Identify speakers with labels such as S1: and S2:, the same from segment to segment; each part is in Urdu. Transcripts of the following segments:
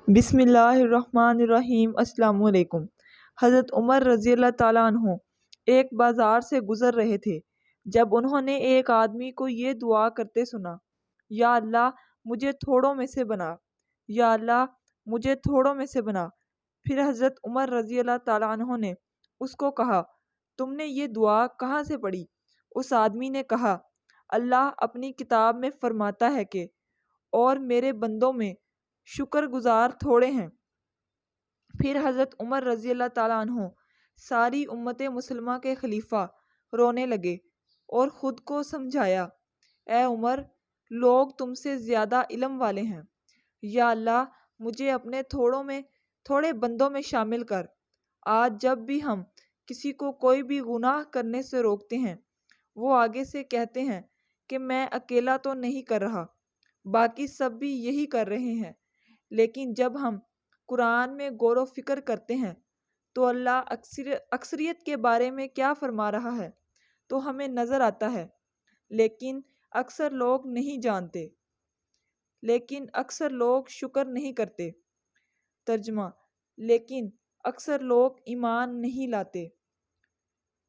S1: بسم اللہ الرحمن الرحیم۔ السلام علیکم۔ حضرت عمر رضی اللہ تعالیٰ عنہ ایک بازار سے گزر رہے تھے جب انہوں نے ایک آدمی کو یہ دعا کرتے سنا، یا اللہ مجھے تھوڑوں میں سے بنا، یا اللہ مجھے تھوڑوں میں سے بنا۔ پھر حضرت عمر رضی اللہ تعالیٰ عنہ نے اس کو کہا، تم نے یہ دعا کہاں سے پڑھی؟ اس آدمی نے کہا، اللہ اپنی کتاب میں فرماتا ہے کہ اور میرے بندوں میں شکر گزار تھوڑے ہیں۔ پھر حضرت عمر رضی اللہ تعالیٰ عنہ ساری امت مسلمہ کے خلیفہ رونے لگے اور خود کو سمجھایا، اے عمر، لوگ تم سے زیادہ علم والے ہیں، یا اللہ مجھے اپنے تھوڑے بندوں میں شامل کر۔ آج جب بھی ہم کسی کو کوئی بھی گناہ کرنے سے روکتے ہیں، وہ آگے سے کہتے ہیں کہ میں اکیلا تو نہیں کر رہا، باقی سب بھی یہی کر رہے ہیں۔ لیکن جب ہم قرآن میں غور و فکر کرتے ہیں تو اللہ اکثریت کے بارے میں کیا فرما رہا ہے تو ہمیں نظر آتا ہے، لیکن اکثر لوگ نہیں جانتے، لیکن اکثر لوگ شکر نہیں کرتے۔ ترجمہ: لیکن اکثر لوگ ایمان نہیں لاتے۔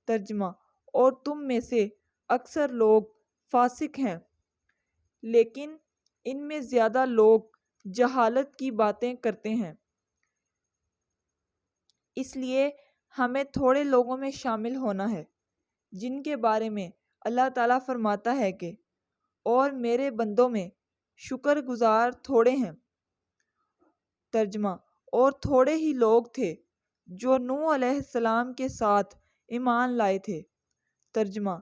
S1: ترجمہ: اور تم میں سے اکثر لوگ فاسق ہیں، لیکن ان میں زیادہ لوگ جہالت کی باتیں کرتے ہیں۔ اس لیے ہمیں تھوڑے لوگوں میں شامل ہونا ہے جن کے بارے میں اللہ تعالیٰ فرماتا ہے کہ اور میرے بندوں میں شکر گزار تھوڑے ہیں۔ ترجمہ: اور تھوڑے ہی لوگ تھے جو نوح علیہ السلام کے ساتھ ایمان لائے تھے۔ ترجمہ: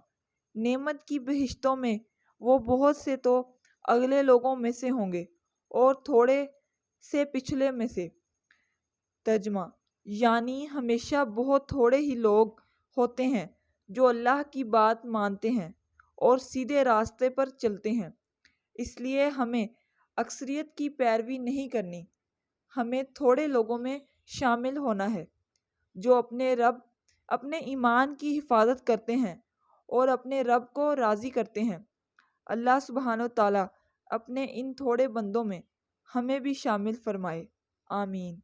S1: نعمت کی بہشتوں میں وہ بہت سے تو اگلے لوگوں میں سے ہوں گے اور تھوڑے سے پچھلے میں سے۔ ترجمہ: یعنی ہمیشہ بہت تھوڑے ہی لوگ ہوتے ہیں جو اللہ کی بات مانتے ہیں اور سیدھے راستے پر چلتے ہیں۔ اس لیے ہمیں اکثریت کی پیروی نہیں کرنی، ہمیں تھوڑے لوگوں میں شامل ہونا ہے جو اپنے ایمان کی حفاظت کرتے ہیں اور اپنے رب کو راضی کرتے ہیں۔ اللہ سبحانہ و تعالیٰ اپنے ان تھوڑے بندوں میں ہمیں بھی شامل فرمائے، آمین۔